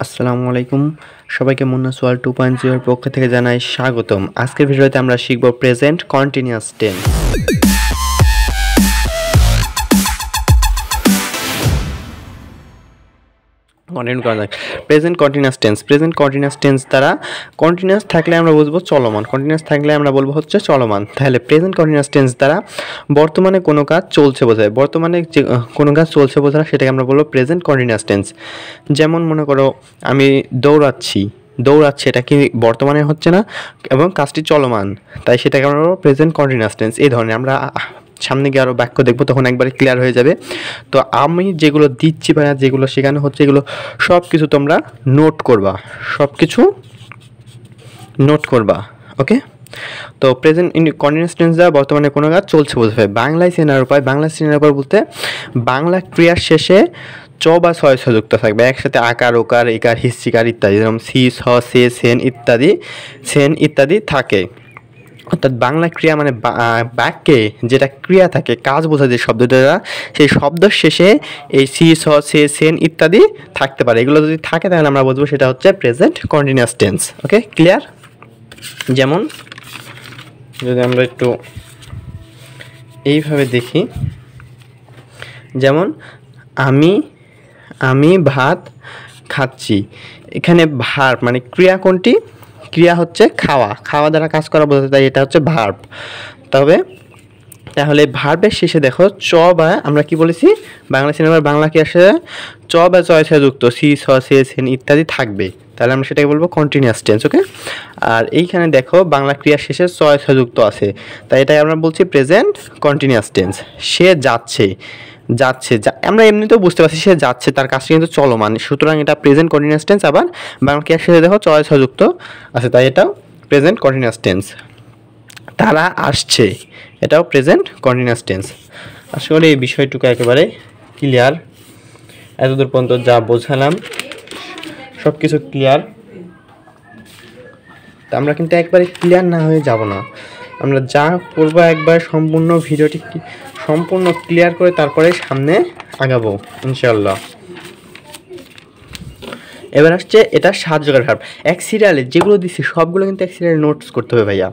আসসালামু আলাইকুম সবাইকে মুন্না সোয়াল 2.0 এর পক্ষ থেকে জানাই স্বাগতম। আজকের ভিডিওতে আমরা শিখব present continuous tense. Present continuous tense. Present continuous tense দ্বারা কন্টিনিউয়াস থাকলে আমরা বুঝবো চলমান, কন্টিনিউয়াস থাকলে আমরা বলবো হচ্ছে চলমান। তাহলে প্রেজেন্ট কন্টিনিউয়াস টেন্স দ্বারা বর্তমানে কোনো কাজ চলছে বোঝায়, বর্তমানে যে কোনো কাজ চলছে বোঝায় সেটাকে আমরা বলবো প্রেজেন্ট কন্টিনিউয়াস টেন্স। যেমন মনে করো আমি দৌড়াচ্ছি, এটা কি বর্তমানে হচ্ছে না এবং কাজটি চলমান, তাই সেটাকে আমরা বলবো প্রেজেন্ট কন্টিনিউয়াস টেন্স। এই ধরনের আমরা সামনে গিয়ে আরও বাক্য দেখবো, তখন একবারে ক্লিয়ার হয়ে যাবে। তো আমি যেগুলো দিচ্ছি বা যেগুলো শেখানো হচ্ছে এগুলো সব কিছু তোমরা নোট করবা, সব কিছু নোট করবা, ওকে। তো প্রেজেন্ট কন্টিনিউয়াস টেন্স দ্বারা বর্তমানে কোনো কাজ চলছে বোঝাবে। বাংলায় চেনার উপায়, বাংলা চেনার উপায় বলতে বাংলা ক্রিয়ার শেষে চ বা ছয় যুক্ত থাকবে, একসাথে আকার, ওকার, একার, হিস্যিকার ইত্যাদি, যেরকম সি, স, সে, সেন ইত্যাদি থাকে। অর্থাৎ বাংলা ক্রিয়া মানে বাক্যে যেটা ক্রিয়া থাকে, কাজ বোঝায় যে শব্দটা, সেই শব্দের শেষে এই সি, স, সে, সেন ইত্যাদি থাকতে পারে। এগুলো যদি থাকে তাহলে আমরা বুঝবো সেটা হচ্ছে প্রেজেন্ট কন্টিনিউয়াস টেন্স, ওকে, ক্লিয়ার। যেমন যদি আমরা একটু এইভাবে দেখি, যেমন আমি ভাত খাচ্ছি, এখানে ভার্ব মানে ক্রিয়া কোনটি? ক্রিয়া হচ্ছে খাওয়া, খাওয়া দ্বারা কাজ করা বোঝাতে, তাই এটা হচ্ছে ভার্ব। তাহলে ভার্বের শেষে দেখো চ বা আমরা কি বলেছি, বাংলা সিনেমার বাংলা কি আসে চ বা চয় যুক্ত সি, স, সে, সেন ইত্যাদি থাকবে, তাহলে আমরা সেটাকে বলবো কন্টিনিউয়াস টেন্স, ওকে। আর এইখানে দেখো বাংলা ক্রিয়ার শেষে চয় যুক্ত আছে, তাই এটাই আমরা বলছি প্রেজেন্ট কন্টিনিউয়াস টেন্স। সে যাচ্ছে, আমরা এমনিতেও বুঝতে পারছি সে যাচ্ছে, তার কাজটি কিন্তু চলমান, সুতরাং এটা প্রেজেন্ট কন্টিনিউয়াস টেন্স। আবার বাংলা ক্রিয়ার শেষে দেখো চয় যুক্ত আছে, তাই এটাও প্রেজেন্ট কন্টিনিউয়াস টেন্স। তারা আসছে, এটাও প্রেজেন্ট কন্টিনিউয়াস টেন্স। আসলে এই বিষয়টুকু একেবারে ক্লিয়ার, এতদূর পর্যন্ত যা বোঝালাম সব কিছু ক্লিয়ার। তা আমরা কিন্তু একবারে ক্লিয়ার না হয়ে যাব না, আমরা যা করবো একবার সম্পূর্ণ ভিডিওটি সম্পূর্ণ ক্লিয়ার করে তারপরে সামনে আগাবো ইনশাআল্লাহ। এবার আসছে এটা সাহায্যকারী ভার্ব। এক সিরিয়ালে যেগুলো দিচ্ছি সবগুলো কিন্তু এক সিরিয়ালে নোটস করতে হবে ভাইয়া।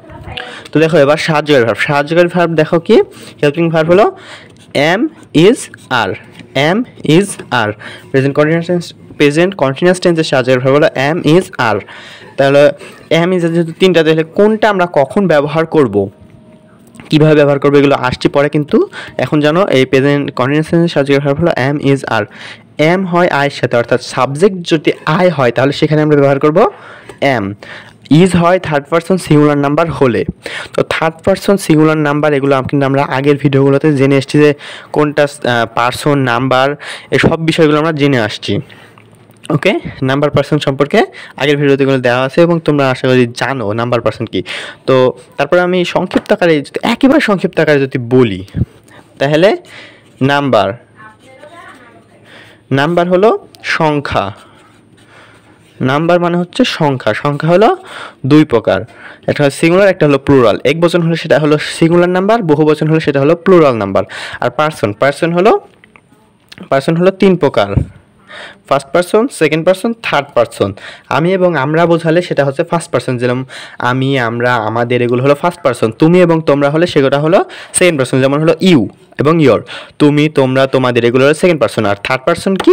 তো দেখো এবার সাহায্যকারী ভার্ব দেখো কি, হেল্পিং ভার্ব হলো am is are, present continuous টেন্সের সাহায্যকারী ভার্ব হলো এম ইজ আর। তাহলে এম ইজ যেহেতু তিনটা, তাহলে কোনটা আমরা কখন ব্যবহার করব, কীভাবে ব্যবহার করবো এগুলো আসছে পরে, কিন্তু এখন জানো এই প্রেজেন্ট কন্টিনিউয়াস টেন্সের সাহায্যকারী ভার্ব হলো এম ইজ আর। এম হয় আয়ের সাথে, অর্থাৎ সাবজেক্ট যদি আয় হয় তাহলে সেখানে আমরা ব্যবহার করব এম। ইজ হয় থার্ড পারসন সিঙ্গুলার নাম্বার হলে, তো থার্ড পারসন সিঙ্গুলার নাম্বার এগুলো কিন্তু আমরা আগের ভিডিওগুলোতে জেনে এসেছি যে কোনটা পারসন, নাম্বার, এই সব বিষয়গুলো আমরা জেনে আসছি, ওকে। নাম্বার পারসন সম্পর্কে আগের ভিডিওতে এগুলো দেওয়া আছে এবং তোমরা আশা করি জানো নাম্বার পারসন কি। তো তারপরে আমি সংক্ষিপ্ত আকারে একেবারে সংক্ষিপ্ত আকারে যদি বলি, তাহলে নাম্বার হলো সংখ্যা, নাম্বার মানে হচ্ছে সংখ্যা। সংখ্যা হলো দুই প্রকার, একটা হলো সিঙ্গুলার, একটা হলো প্লুরাল। এক বচন হলে সেটা হলো সিঙ্গুলার নাম্বার, বহু বচন হলে সেটা হলো প্লুরাল নাম্বার। আর পার্সন হলো তিন প্রকার, first person, second person, third person. আমি এবং আমরা বোঝালে সেটা হচ্ছে ফার্স্ট পারসন, যেমন আমি, আমরা, আমাদের, এগুলো হলো ফার্স্ট পারসন। তুমি এবং তোমরা হলে সেগুলো হলো সেকেন্ড পারসন, যেমন হলো ইউ এবং ইয়োর। তুমি, তোমরা, তোমাদের, এগুলো হলো সেকেন্ড পারসন। আর থার্ড পারসন কি,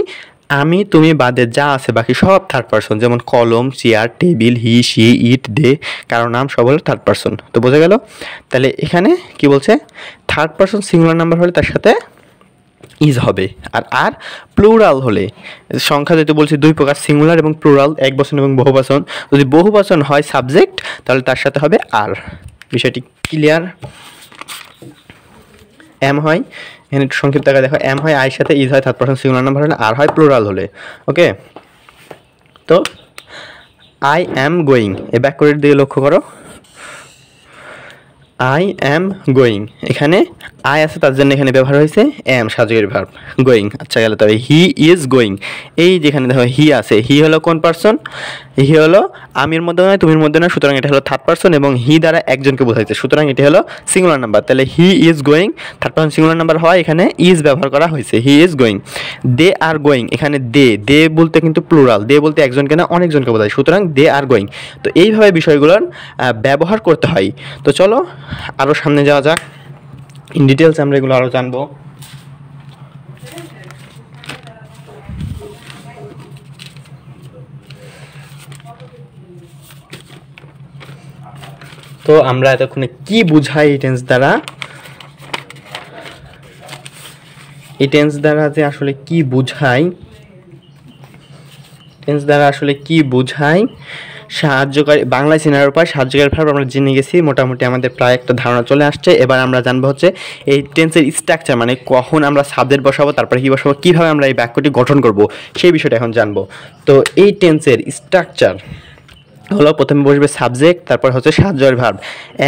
আমি, তুমি বাদে যা আছে বাকি সব থার্ড পারসন, যেমন কলম, চেয়ার, টেবিল, হি, সি, ইট, দে, কারো নাম, সব হলো থার্ড পারসন। তো বোঝা গেল। তাহলে এখানে কি বলছে, থার্ড পারসন সিঙ্গুলার নাম্বার হলে তার সাথে ইজ হবে, আর প্লুরাল হলে, সংখ্যা যেহেতু বলছি দুই প্রকার, সিঙ্গুলার এবং প্লুরাল, এক বচন এবং বহু বচন, যদি বহু বচন হয় সাবজেক্ট তাহলে তার সাথে হবে আর। বিষয়টি ক্লিয়ার। এম হয়, এখানে একটু সংক্ষিপ্ত আকারে দেখো, এম হয় আয়ের সাথে, ইজ হয় থার্ড পারসন সিঙ্গুলার নাম্বার হলে, আর হয় প্লুরাল হলে, ওকে। তো আই অ্যাম গোয়িং, এই ব্যাকওয়ার্ড দিয়ে লক্ষ্য করো, আই অ্যাম গোয়িং, এখানে আই আছে তার জন্য এখানে ব্যবহার হয়েছে এম সাহায্যকারী ভার্ব গোয়িং। আচ্ছা গেল, তবে হি ইজ গোয়িং, এই যেখানে দেখো হি আছে, হি হলো কোন পার্সন? হি হলো আমির মধ্যে নয়, তুমির মধ্যে নয়, সুতরাং এটা হলো থার্ড পার্সন এবং হি দ্বারা একজনকে বোঝাইছে, সুতরাং এটি হলো সিঙ্গুলার নাম্বার। তাহলে he is going third person singular number হয়, এখানে ইজ ব্যবহার করা হয়েছে, he is going. They are going, এখানে দে বলতে কিন্তু প্লুরাল, দে বলতে একজনকে না অনেকজনকে বোঝায়, সুতরাং দে আর গোয়িং। তো এইভাবে বিষয়গুলোর ব্যবহার করতে হয়। তো চলো আরও সামনে যাওয়া যাক, ইন ডিটেলস আমরা এগুলো আরও জানবো। তো আমরা এতক্ষণে কি বুঝাই এই টেন্স দ্বারা, এই টেন্স দ্বারা যে আসলে কি বুঝাই, টেন্স দ্বারা আসলে কি বুঝাই, সাহায্যকারী বাংলায় সিনারিওর পর সাহায্যকারী ভার্ব আমরা জেনে গেছি, মোটামুটি আমাদের প্রায় একটা ধারণা চলে আসছে। এবার আমরা জানবো হচ্ছে এই টেন্সের স্ট্রাকচার, মানে কখন আমরা সাবজেক্ট বসাবো, তারপরে কী বসাবো, কীভাবে আমরা এই বাক্যটি গঠন করব, সেই বিষয়টা এখন জানবো। তো এই টেন্সের স্ট্রাকচার হলো, প্রথমে বসবে সাবজেক্ট, তারপর হচ্ছে সাহায্যকারী ভার্ব,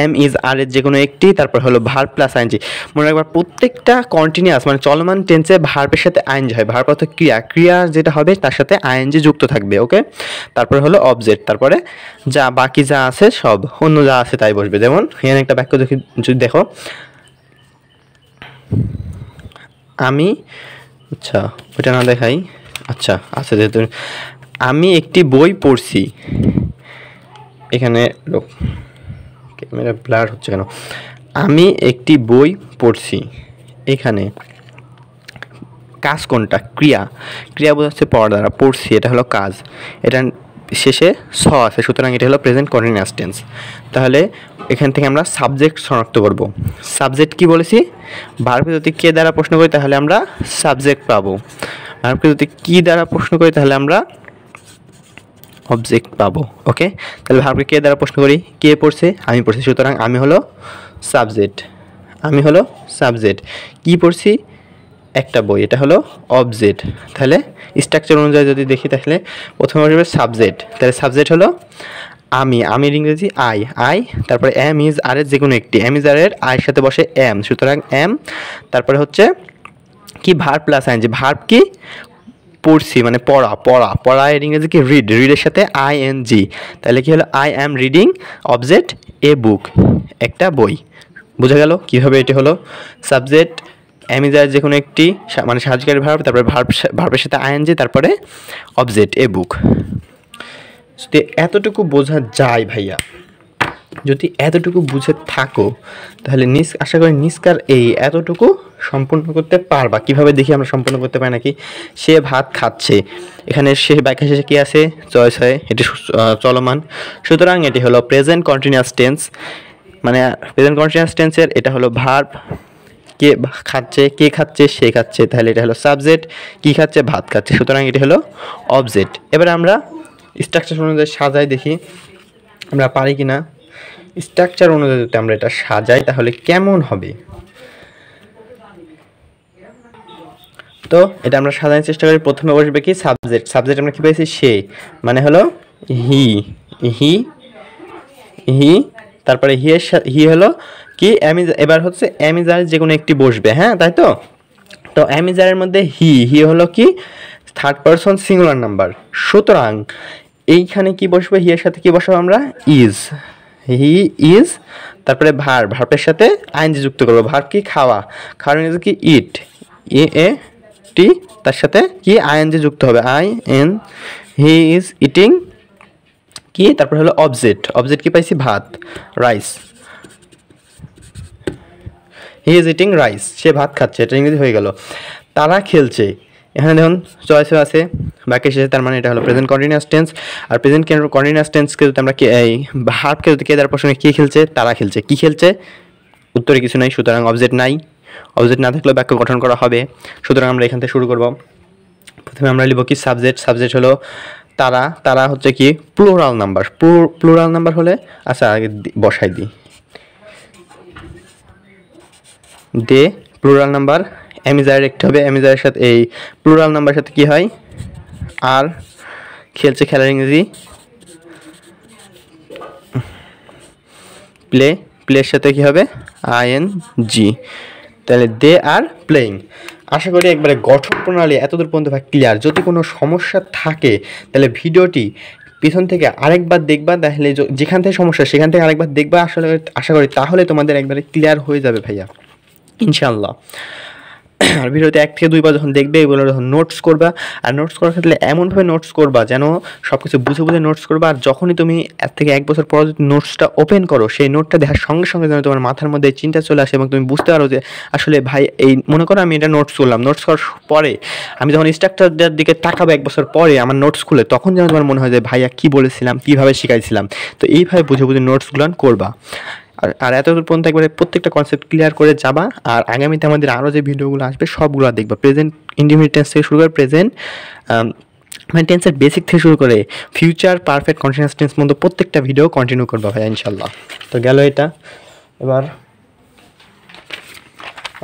এম ইজ আর এর যে কোনো একটি, তারপর হলো ভার্ব প্লাস আইএনজি। মনে রাখবার প্রত্যেকটা কন্টিনিউয়াস মানে চলমান টেন্সে ভার্বের সাথে আইএনজি হয়, ভার্ব অর্থ ক্রিয়া যেটা হবে তার সাথে আইএনজি যুক্ত থাকবে, ওকে। তারপরে হলো অবজেক্ট, তারপরে যা বাকি যা আছে সব অন্য যা আছে তাই বসবে। যেমন এখানে একটা বাক্য দেখি, যদি দেখো আমি, আচ্ছা ওইটা না দেখাই, আচ্ছা আচ্ছা যেহেতু আমি একটি বই পড়ছি, এখানে ক্যামেরা ব্লার হচ্ছে কেন, আমি একটি বই পড়ছি, এখানে কাজ কোনটা? ক্রিয়া বোঝাচ্ছে পড়া দ্বারা, পড়ছি এটা হলো কাজ, এটা শেষে স আছে, সুতরাং এটা হলো প্রেজেন্ট কন্টিনিউয়াস টেন্স। তাহলে এখান থেকে আমরা সাবজেক্ট শনাক্ত করব। সাবজেক্ট কি বলেছি? ভার্বকে যদি কে দ্বারা প্রশ্ন করি তাহলে আমরা সাবজেক্ট পাবো, ভার্বকে যদি কি দ্বারা প্রশ্ন করি তাহলে আমরা অবজেক্ট পাবো, ওকে। তাহলে ভার্বকে কে দ্বারা প্রশ্ন করি, কে পড়ছে? আমি পড়ছি, সুতরাং আমি হলো সাবজেক্ট, আমি হলো সাবজেক্ট। কি পড়ছি? একটা বই, এটা হলো অবজেক্ট। তাহলে স্ট্রাকচার অনুযায়ী যদি দেখি তাহলে প্রথমে আসবে সাবজেক্ট, তাহলে সাবজেক্ট হলো আমির ইংরেজি আই, তারপরে এম ইজ আর এর যে কোনো একটি, এম ইজ আর এর আয়ের সাথে বসে এম, সুতরাং এম, তারপরে হচ্ছে কি ভার্ব প্লাস আইএনজি, ভার্ব কি পড়ছি মানে পড়া এর ইংরেজি কি রিডের সাথে আইএনজি, তাহলে কি হলো I am reading object a বুক, একটা বই। বোঝা গেল কীভাবে এটি হলো সাবজেক্ট, অ্যামিজার যে কোনো একটি মানে সাহায্যকারী ভার্ব, তারপরে ভার্বের সাথে আইএনজি, তারপরে অবজেক্ট এ বুক। যদি এতটুকু বোঝা যায় ভাইয়া, যদি এতটুকু বুঝে থাকো তাহলে আশা করি নিষ্কার এই এতটুকু সম্পূর্ণ করতে পারবা। কিভাবে দেখি আমরা সম্পূর্ণ করতে পারি নাকি। সে ভাত খাচ্ছে, এখানে সে বাক্যের শেষে কী আছে? চয়েস হয়, এটি চলমান, সুতরাং এটি হলো প্রেজেন্ট কন্টিনিউয়াস টেন্স। মানে প্রেজেন্ট কন্টিনিউয়াস টেন্সের এটা হলো ভার্ব, কে খাচ্ছে, কে খাচ্ছে, সে খাচ্ছে, তাহলে এটা হলো সাবজেক্ট, কি খাচ্ছে? ভাত খাচ্ছে, সুতরাং এটি হলো অবজেক্ট। এবারে আমরা স্ট্রাকচার অনুযায়ী সাজাই, দেখি আমরা পারি কি না। স্ট্রাকচার অনুযায়ী যদি আমরা এটা সাজাই তাহলে কেমন হবে। তো এটা আমরা সাজানোর চেষ্টা করি। প্রথমে বসবে কি সাবজেক্ট আমরা কি পেয়েছি? সে, মানে হলো হি, তারপরে হি হলো কি এবার হচ্ছে অ্যামিজার যে কোনো একটি বসবে, হ্যাঁ তাই তো। তো অ্যামিজারের মধ্যে হি হলো কি থার্ড পারসন সিঙ্গুলার নাম্বার, সুতরাং এইখানে কি বসবে? হি এর সাথে কি বসাবো আমরা? হি ইজ, তারপরে ভার্বের সাথে আইএনজি যুক্ত করবো। ভার্ব কি? খাওয়ার ইংরেজি কি? ইট, টি, তার সাথে কি আইএনজি যুক্ত হবে, হি ইজ ইটিং কি, তারপরে হলো অবজেক্ট কি পাইছি? ভাত, rice, he is eating rice, সে ভাত খাচ্ছে, এটা ইংরেজি হয়ে গেল। তারা খেলছে, এখানে দেখুন চয়েসও আছে বাক্যের শেষে, তার মানে এটা হলো প্রেজেন্ট কন্টিনিউয়াস টেন্স। আর প্রেজেন্ট কন্টিনিউয়াস টেন্সকে যদি আমরা এই ভার্বকে যদি কে দ্বারা প্রশ্ন করি, কে খেলছে? তারা খেলছে, কি খেলছে? উত্তরে কিছু নাই, সুতরাং অবজেক্ট নাই, অবজেক্ট না থাকলেও বাক্য গঠন করা হবে। সুতরাং আমরা এখান থেকে শুরু করব। প্রথমে আমরা লিখব কি সাবজেক্ট হলো তারা হচ্ছে কি প্লুরাল নাম্বার হলে, আচ্ছা আগে বসাই দিই, প্লুরাল নাম্বার অ্যামিজারের একটি হবে, অ্যামিজারের সাথে এই প্লুরাল নাম্বারের সাথে কি হয়? আর খেলছে, খেলার ইংরেজি প্লের সাথে কি হবে? ING, তাহলে দে আর প্লেয়িং। আশা করি একবারে গঠন প্রণালী এতদূর পর্যন্ত ক্লিয়ার। যদি কোনো সমস্যা থাকে তাহলে ভিডিওটি পিছন থেকে আরেকবার দেখবা, তাহলে যেখান থেকে সমস্যা সেখান থেকে আরেকবার দেখবা। আসলে আশা করি তাহলে তোমাদের একবারে ক্লিয়ার হয়ে যাবে ভাইয়া, ইনশাল্লাহ। আর ভিডিওতে 1 থেকে 2 বার যখন দেখবে এগুলো যখন নোটস করবা, আর নোটস করার ক্ষেত্রে এমনভাবে নোটস করবা যেন সব কিছু বুঝে বুঝে নোটস করবা। আর যখনই তুমি 1 থেকে 1 বছর পর যদি নোটসটা ওপেন করো, সেই নোটটা দেখার সঙ্গে সঙ্গে যেন তোমার মাথার মধ্যে চিন্তা চলে আসে এবং তুমি বুঝতে পারো যে আসলে ভাই এই মনে করো আমি এটা নোটস করলাম, নোটস করার পরে আমি যখন স্ট্রাকচারটার দিকে তাকাবো 1 বছর পরে আমার নোটস খুলে, তখন যেন তোমার মনে হয় যে ভাইয়া কী বলেছিলাম, কীভাবে শিখাইছিলাম। তো এইভাবে বুঝে বুঝে নোটসগুলো করবা। আর এতদূর পর্যন্ত একবারে প্রত্যেকটা কনসেপ্ট ক্লিয়ার করে যাবা। আর আগামীতে আমাদের আরও যে ভিডিওগুলো আসবে সবগুলো দেখবা, প্রেজেন্ট ইন্ডিফিনিট টেন্স থেকে শুরু করে প্রেজেন্ট মানে টেন্সের বেসিক থেকে শুরু করে ফিউচার পারফেক্ট কন্টিনিউয়াস টেন্স পর্যন্ত প্রত্যেকটা ভিডিও কন্টিনিউ করবা ভাই ইনশাল্লাহ। তো গেল এটা। এবার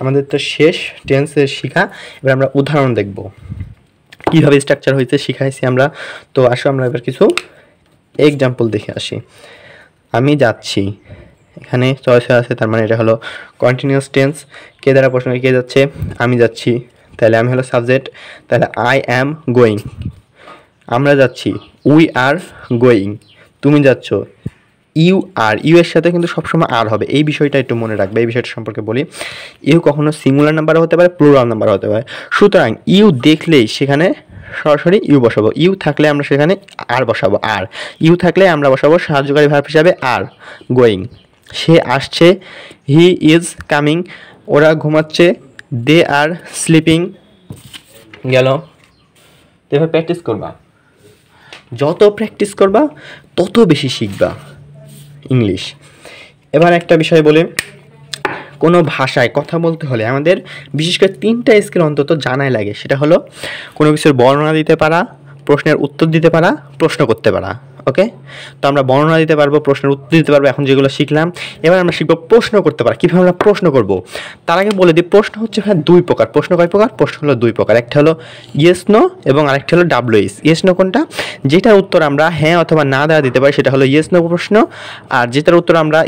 আমাদের তো শেষ টেন্সের শিখা, এবার আমরা উদাহরণ দেখব কীভাবে স্ট্রাকচার হয়েছে শিখাইছি আমরা। তো আসো আমরা এবার কিছু এক্সাম্পল দেখে আসি। আমি যাচ্ছি, এখানে চয়েস আছে, তার মানে এটা হলো কন্টিনিউয়াস টেন্স। কে দ্বারা প্রশ্ন, কে যাচ্ছে, আমি যাচ্ছি, তাহলে আমি হলো সাবজেক্ট, তাহলে আই অ্যাম গোয়িং। আমরা যাচ্ছি, উই আর গোয়িং। তুমি যাচ্ছ, ইউ আর, ইউ এর সাথে কিন্তু সবসময় আর হবে, এই বিষয়টা একটু মনে রাখবে। এই বিষয়টা সম্পর্কে বলি, ইউ কখনো সিঙ্গুলার নাম্বারও হতে পারে, প্লুরাল নাম্বারও হতে পারে। সুতরাং ইউ দেখলেই সেখানে সরাসরি ইউ বসাবো, ইউ থাকলে আমরা সেখানে আর বসাবো, আর ইউ থাকলে আমরা বসাবো সাহায্যকারী ভার্ব হিসাবে আর, গোয়িং। সে আসছে, হি ইজ কামিং। ওরা ঘুমাচ্ছে, দে আর স্লিপিং। গেল। এভাবে প্র্যাকটিস করবা, যত প্র্যাকটিস করবা তত বেশি শিখবা ইংলিশ। এবার একটা বিষয় বলি, কোনো ভাষায় কথা বলতে হলে আমাদের বিশেষ করে 3টা স্কিল অন্তত জানাই লাগে। সেটা হলো কোনো কিছুর বর্ণনা দিতে পারা, প্রশ্নের উত্তর দিতে পারা, প্রশ্ন করতে পারা। ওকে, তো আমরা বর্ণনা দিতে পারবো, প্রশ্নের উত্তর দিতে পারবো, এখন যেগুলো শিখলাম। এবার আমরা শিখবো প্রশ্ন করতে পারা, কীভাবে আমরা প্রশ্ন করব। তার আগে বলে দিই, প্রশ্ন হচ্ছে ভাই 2 প্রকার। প্রশ্ন কয় প্রকার? প্রশ্ন হলো 2 প্রকার। একটা হলো ইয়েস নো এবং আরেকটা হলো ডাব্লিউএস। ইয়েস নো কোনটা? যেটার উত্তর আমরা হ্যাঁ অথবা না দ্বারা দিতে পারি সেটা হলো ইয়েস নো প্রশ্ন। আর যেটার উত্তর আমরা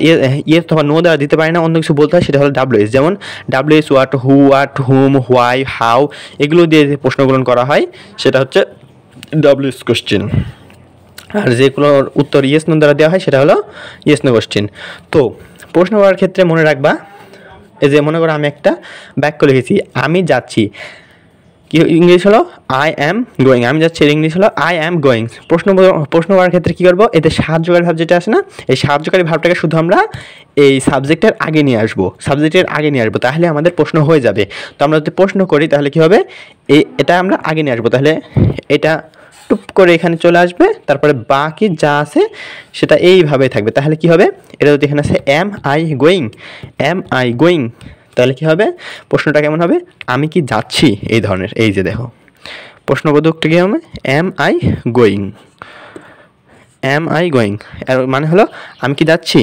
ইয়েস অথবা নো দ্বারা দিতে পারি না, অন্য কিছু বলতে হয়, সেটা হলো ডাব্লিউএস। যেমন WS what, who, what, hmm, why, how, এগুলো দিয়ে যে প্রশ্নগুলো করা হয় সেটা হচ্ছে ডাব্লিউএস কোশ্চেন। আর যেগুলোর উত্তর ইয়েস নো দ্বারা দেওয়া হয় সেটা হলো ইয়েস নো কোশ্চেন। তো প্রশ্ন করার ক্ষেত্রে মনে রাখবা, এই যে মনে করো আমি একটা বাক্য লিখেছি, আমি যাচ্ছি, কি ইংলিশ হলো আই অ্যাম গোয়িং। আমি যাচ্ছি, ইংলিশ হলো আই অ্যাম গোয়িং। প্রশ্ন করার ক্ষেত্রে কী করবো, এতে সাহায্যকারী ভাব যেটা আছে না, এই সাহায্যকারী ভাবটাকে শুধু আমরা এই সাবজেক্টের আগে নিয়ে আসবো, তাহলে আমাদের প্রশ্ন হয়ে যাবে। তো আমরা যদি প্রশ্ন করি তাহলে কী হবে, এটা আমরা আগে নিয়ে আসবো, তাহলে এটা টুপ করে এখানে চলে আসবে, তারপরে বাকি যা আছে সেটা এইভাবে থাকবে। তাহলে কি হবে, এটা যদি এখানে আছে অ্যাম আই গোয়িং, তাহলে কি হবে, প্রশ্নটা কেমন হবে, আমি কি যাচ্ছি, এই ধরনের। এই যে দেখো প্রশ্নবোধকটা কি হবে, অ্যাম আই গোয়িং এর মানে হলো আমি কি যাচ্ছি,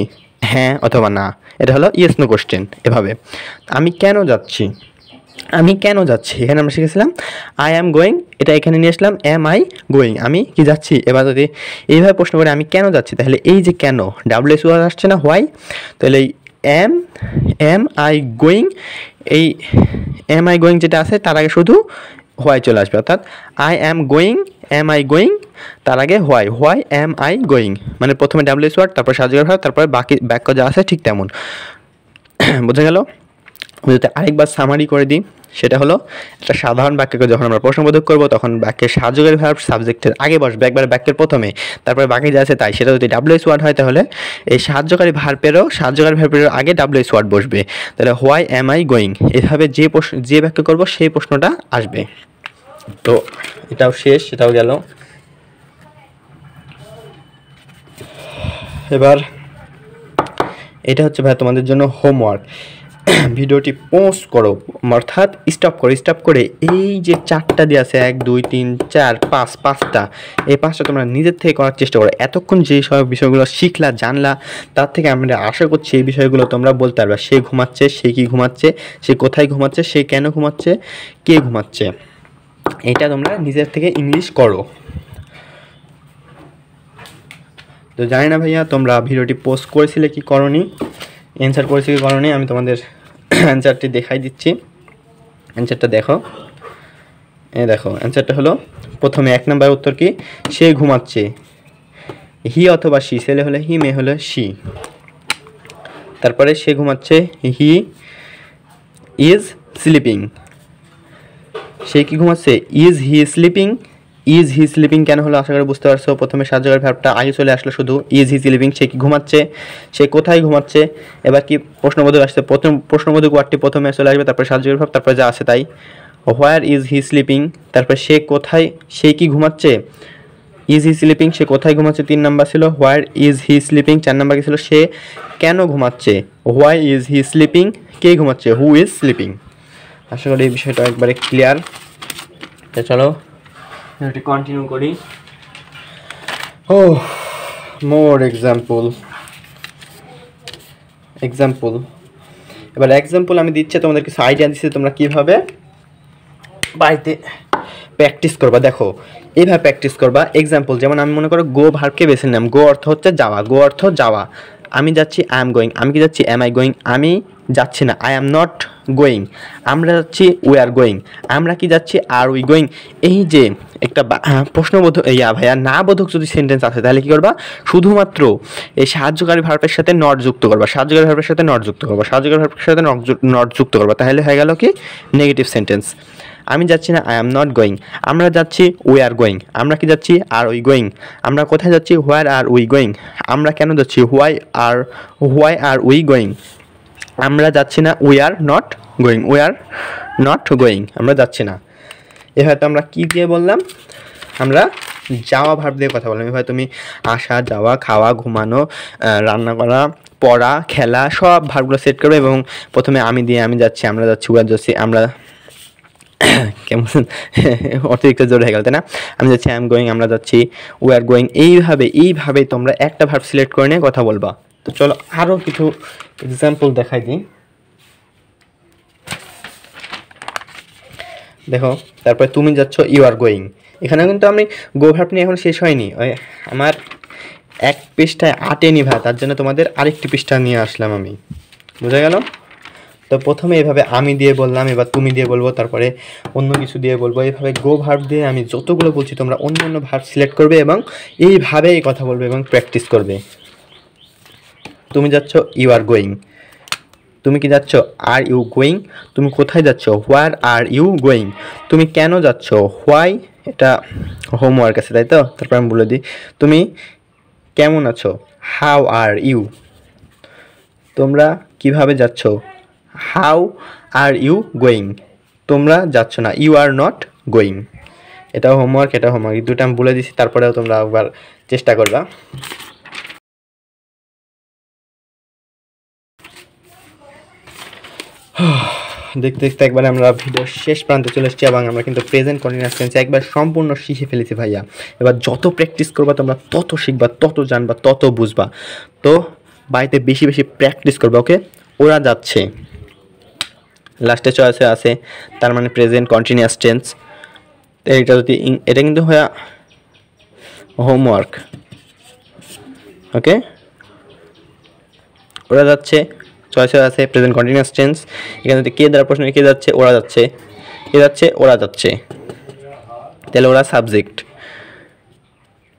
হ্যাঁ অথবা না। এটা হলো ইয়েস নো কোশ্চেন। এভাবে আমি কেন যাচ্ছি, এখানে আমরা শিখেছিলাম আই অ্যাম গোয়িং, এটা এখানে নিয়ে আসলাম অ্যাম আই গোয়িং, আমি কি যাচ্ছি। এবার যদি এইভাবে প্রশ্ন করে আমি কেন যাচ্ছি, তাহলে এই যে কেন, ডাব্লিউএস ওয়ার্ড আসছে না, হোয়াই, তাহলে এই অ্যাম আই গোয়িং, এই অ্যাম আই গোয়িং যেটা আছে তার আগে শুধু হোয়াই চলে আসবে, অর্থাৎ আই অ্যাম গোয়িং, তার আগে হোয়াই অ্যাম আই গোয়িং, মানে প্রথমে ডাব্লিউএস ওয়ার্ড, তারপর সাহায্যকারী ভাব, তারপরে বাকি বাক্য যা আছে ঠিক তেমন। বোঝা গেল? যদি আরেকবার সামারি করে দিই, সেটা হলো একটা সাধারণ বাক্যকে যখন আমরা প্রশ্নবোধক করবো তখন বাক্যের সাহায্যকারী ভার্ব সাবজেক্টের আগে বসবে, একবার বাক্যের প্রথমে, তারপরে বাকি যা আছে তাই। সেটা যদি ডাব্লিউএস ওয়ার্ড হয় তাহলে এই সাহায্যকারী ভার্বেরও আগে ডাব্লিউএস ওয়ার্ড বসবে। তাহলে হোয়াই অ্যাম আই গোয়িং, এভাবে যে বাক্য করবো সেই প্রশ্নটা আসবে। তো এটাও শেষ, সেটাও গেল। এবার এটা হচ্ছে ভাই তোমাদের জন্য হোমওয়ার্ক। ভিডিওটি পোস্ট করো, অর্থাৎ স্টপ করে এই যে 4টা দিয়ে আছে 1 2 3 4 5 5টা, এই 5টা তোমরা নিজের থেকে করার চেষ্টা করো। এতক্ষণ যে সব বিষয়গুলো শিখলা জানলা, তার থেকে আমরা আশা করছি এই বিষয়গুলো তোমরা বলতে পারবে। সে ঘুমাচ্ছে, সে কি ঘুমাচ্ছে, সে কোথায় ঘুমাচ্ছে, সে কেন ঘুমাচ্ছে, কে ঘুমাচ্ছে, এটা তোমরা নিজের থেকে ইংলিশ করো। তো জানি না ভাইয়া তোমরা ভিডিওটি পোস্ট করেছিলে কি করনি, অ্যান্সার করেছি কি করনি, আমি তোমাদের অ্যান্সারটি দেখাই দিচ্ছি। অ্যান্সারটা দেখো, দেখো অ্যান্সারটা হলো প্রথমে 1 নম্বর উত্তর কি, সে ঘুমাচ্ছে। হি অথবা সি, ছেলে হলে হি, মেয়ে হলে সি। তারপরে সে ঘুমাচ্ছে, হি ইজ স্লিপিং। সে কি ঘুমাচ্ছে, is he sleeping. Is he sleeping কেন হলো আশা করি বুঝতে পারছো। প্রথমে সাহায্যকারী ভার্বটা আগে চলে আসলো শুধু, ইজ হি স্লিপিং, সে কি ঘুমাচ্ছে, সে কোথায় ঘুমাচ্ছে। এবার কি প্রশ্নবোধক আসছে, প্রথম প্রশ্নবোধক ওয়ার্ডটি প্রথমে চলে আসবে, তারপরে সাহায্যকারী ভার্ব, তারপরে যা আছে তাই। হোয়ার ইজ হি স্লিপিং, তারপরে সে কোথায়, সে কি ঘুমাচ্ছে। ইজ হি স্লিপিং, সে কোথায় ঘুমাচ্ছে 3 নাম্বার ছিল। Where is he sleeping 4 number কি ছিল, সে কেন ঘুমাচ্ছে। হোয়াই ইজ হি স্লিপিং, কে ঘুমাচ্ছে, হু ইজ স্লিপিং। আশা করি এই বিষয়টা একবারে ক্লিয়ার। তো চলো এটি কন্টিনিউ করি। ও মোর এক্সাম্পল। এবার এক্সাম্পল আমি দিচ্ছি, তোমাদের কিছু আইডিয়া দিচ্ছি তোমরা কীভাবে বাড়িতে প্র্যাকটিস করবা। দেখো এইভাবে প্র্যাকটিস করবা। এক্সাম্পল যেমন আমি মনে করো গো ভার্বকে বেছে নিলাম। গো অর্থ হচ্ছে যাওয়া, গো অর্থ যাওয়া। আমি যাচ্ছি, আই এম গোয়িং। আমি কি যাচ্ছি, এম আই গোয়িং। আমি যাচ্ছি না, আই এম নট গোয়িং। আমরা যাচ্ছি, উই আর গোয়িং। আমরা কি যাচ্ছি, আর উই গোয়িং। এই যে একটা প্রশ্নবোধক ভাইয়া না বোধক যদি সেন্টেন্স আছে তাহলে কী করবা, শুধুমাত্র এই সাহায্যকারী ভার্বের সাথে নট যুক্ত করবা। সাহায্যকারী ভার্বের সাথে নট যুক্ত করবা। সাহায্যকারী ভার্বের সাথে নট যুক্ত করবা, তাহলে হয়ে গেল কি নেগেটিভ সেন্টেন্স। আমি যাচ্ছি না, আই এম নট গোয়িং। আমরা যাচ্ছি, উই আর গোয়িং। আমরা কি যাচ্ছি, আর উই গোয়িং। আমরা কোথায় যাচ্ছি, হোয়ার আর উই গোয়িং। আমরা কেন যাচ্ছি, হোয়াই আর উই গোয়িং। আমরা যাচ্ছি না, we are not going. We are not going, আমরা যাচ্ছি না। এভাবে তো আমরা কী দিয়ে বললাম, আমরা যাওয়া ভার্ব দিয়ে কথা বললাম। এভাবে তুমি আসা, যাওয়া, খাওয়া, ঘুমানো, রান্না করা, পড়া, খেলা সব ভার্বগুলো সেট করবে এবং প্রথমে আমি দিয়ে আমি যাচ্ছি, আমরা যাচ্ছি, উই আর যাচ্ছি, আমরা কেমন অতিরিক্ত জোর হয়ে গেল তাই না। আমি যাচ্ছি, আই এম গোয়িং, আমরা যাচ্ছি, উই আর গোয়িং। এইভাবে তোমরা একটা ভার্ব সিলেক্ট করে নিয়ে কথা বলবা। তো চলো আরও কিছু এক্সাম্পল দেখাই দিই। দেখো তারপরে তুমি যাচ্ছ, ইউ আর গোয়িং। এখানে কিন্তু আমি গো ভার্ব নিয়ে এখন শেষ হয়নি, ওই আমার এক পৃষ্ঠায় আটেনি ভাই, তার জন্য তোমাদের আরেকটি পৃষ্ঠা নিয়ে আসলাম আমি। বুঝা গেল? তো প্রথমে এভাবে আমি দিয়ে বললাম, এবার তুমি দিয়ে বলবো, তারপরে অন্য কিছু দিয়ে বলবো। এইভাবে গো ভার্ব দিয়ে আমি যতগুলো বলছি তোমরা অন্য অন্য ভার্ব সিলেক্ট করবে এবং এইভাবেই কথা বলবে এবং প্র্যাকটিস করবে। তুমি যাচ্ছ, ইউ আর গোয়িং। তুমি কি যাচ্ছ, আর ইউ গোয়িং। তুমি কোথায় যাচ্ছ, হোয়ার আর ইউ গোয়িং। তুমি কেন যাচ্ছ, হোয়াই। এটা হোমওয়ার্ক আছে তাই তো, তারপর আমি বলে দিই। তুমি কেমন আছো, হাউ আর ইউ। তোমরা কিভাবে যাচ্ছ, হাউ আর ইউ গোয়িং। তোমরা যাচ্ছ না, ইউ আর নট গোয়িং। এটাও হোমওয়ার্ক, এই দুটো আমি বলে দিচ্ছি, তারপরেও তোমরা একবার চেষ্টা করবা। দেখতে দেখতে একবার আমরা ভিডিওর শেষ প্রান্তে চলে এসেছি এবং আমরা কিন্তু প্রেজেন্ট কন্টিনিউয়াস টেন্স একবার সম্পূর্ণ শিখে ফেলেছি ভাইয়া। এবার যত প্র্যাকটিস করবা তোমরা তত শিখবা, তত জানবা, তত বুঝবা। তো বাড়িতে বেশি বেশি প্র্যাকটিস করবা। ওকে, ওরা যাচ্ছে, লাস্টে চয়েসে আছে, তার মানে প্রেজেন্ট কন্টিনিউয়াস টেন্স। এটা যদি এটা কিন্তু ভাইয়া হোমওয়ার্ক। ওকে, ওরা যাচ্ছে, চয়েসে আছে প্রেজেন্ট কন্টিনিউয়াস টেন্স। এখানে যদি কে দ্বারা প্রশ্ন, কে যাচ্ছে, ওরা যাচ্ছে, কে যাচ্ছে, ওরা যাচ্ছে, তাহলে ওরা সাবজেক্ট।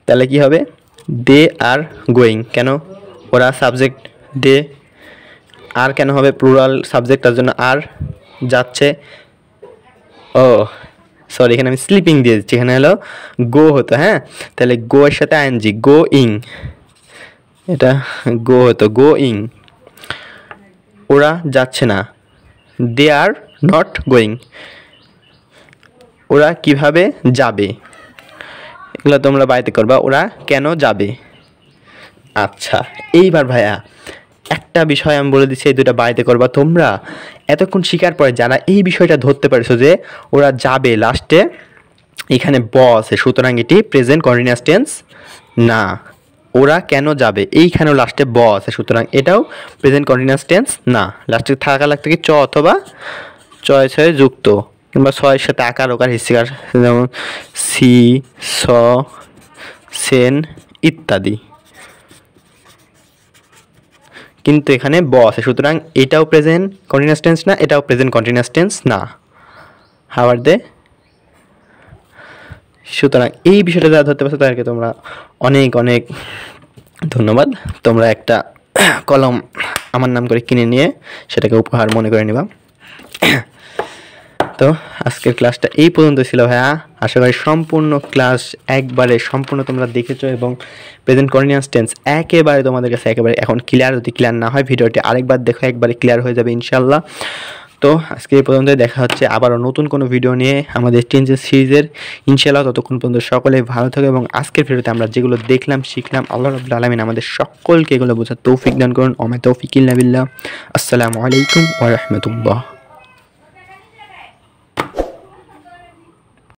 তাহলে কি হবে, দে আর গোয়িং। কেন, ওরা সাবজেক্ট, দে। আর কেন হবে, প্লুরাল সাবজেক্ট, তার জন্য আর। যাচ্ছে, ও সরি এখানে আমি স্লিপিং দিয়ে দিচ্ছি, এখানে হলো গো হতো। হ্যাঁ, তাহলে গো এর সাথে আইএনজি, গো ইং। এটা গো হতো, গো ইং। ওরা যাচ্ছে না, দে আর নট গোয়িং। ওরা কিভাবে যাবে, এগুলো তোমরা বাড়িতে করবা। ওরা কেন যাবে। আচ্ছা, এইবার ভাইয়া একটা বিষয় আমি বলে দিচ্ছি, এই দুটো বাড়িতে করবা তোমরা। এতক্ষণ শেখার পরে যারা এই বিষয়টা ধরতে পারছো যে ওরা যাবে, লাস্টে এখানে ব আছে, সুতরাং এটি প্রেজেন্ট কন্টিনিউয়াস টেন্স না। ওরা কেন যাবে, এইখানেও লাস্টে ব আছে, সুতরাং এটাও প্রেজেন্ট কন্টিনিউয়াস টেন্স না। লাস্টে থাকা লাগতো কি চ অথবা ছয় যুক্ত, কিংবা ছয়ের সাথে আকার ওকার হিসিকার, যেমন সি, স, সেন ইত্যাদি। কিন্তু এখানে ব আছে, সুতরাং এটাও প্রেজেন্ট কন্টিনিউয়াস টেন্স না, এটাও প্রেজেন্ট কন্টিনিউয়াস টেন্স না। হাওয়ার দে। সুতরাং এই বিষয়টা যারা ধরতে পারছো তাদেরকে তোমরা অনেক অনেক ধন্যবাদ। তোমরা একটা কলম আমার নাম করে কিনে নিয়ে সেটাকে উপহার মনে করে নিবা। তো আজকের ক্লাসটা এই পর্যন্ত ছিল ভাইয়া। আশা করি সম্পূর্ণ ক্লাস একবারে সম্পূর্ণ তোমরা দেখেছো এবং প্রেজেন্ট কন্টিনিউয়াস টেন্স একেবারে তোমাদের কাছে একেবারে এখন ক্লিয়ার। যদি ক্লিয়ার না হয় ভিডিওটি আরেকবার দেখো, একবারে ক্লিয়ার হয়ে যাবে ইনশাল্লাহ। তো আজকে এই পর্যন্ত, দেখা হচ্ছে আবারও নতুন কোনো ভিডিও নিয়ে আমাদের টেন্সেস সিরিজের ইনশাল্লাহ। ততক্ষণ পর্যন্ত সকলে ভালো থাকো এবং আজকের ভিডিওতে আমরা যেগুলো দেখলাম শিখলাম, আল্লাহ রাব্বুল আলামিন আমাদের সকলকে এগুলো বোঝার তৌফিক দান করুন। ওমা তৌফিক ইল্লা বিল্লাহ। আসসালামু আলাইকুম ওয়া রাহমাতুল্লাহ।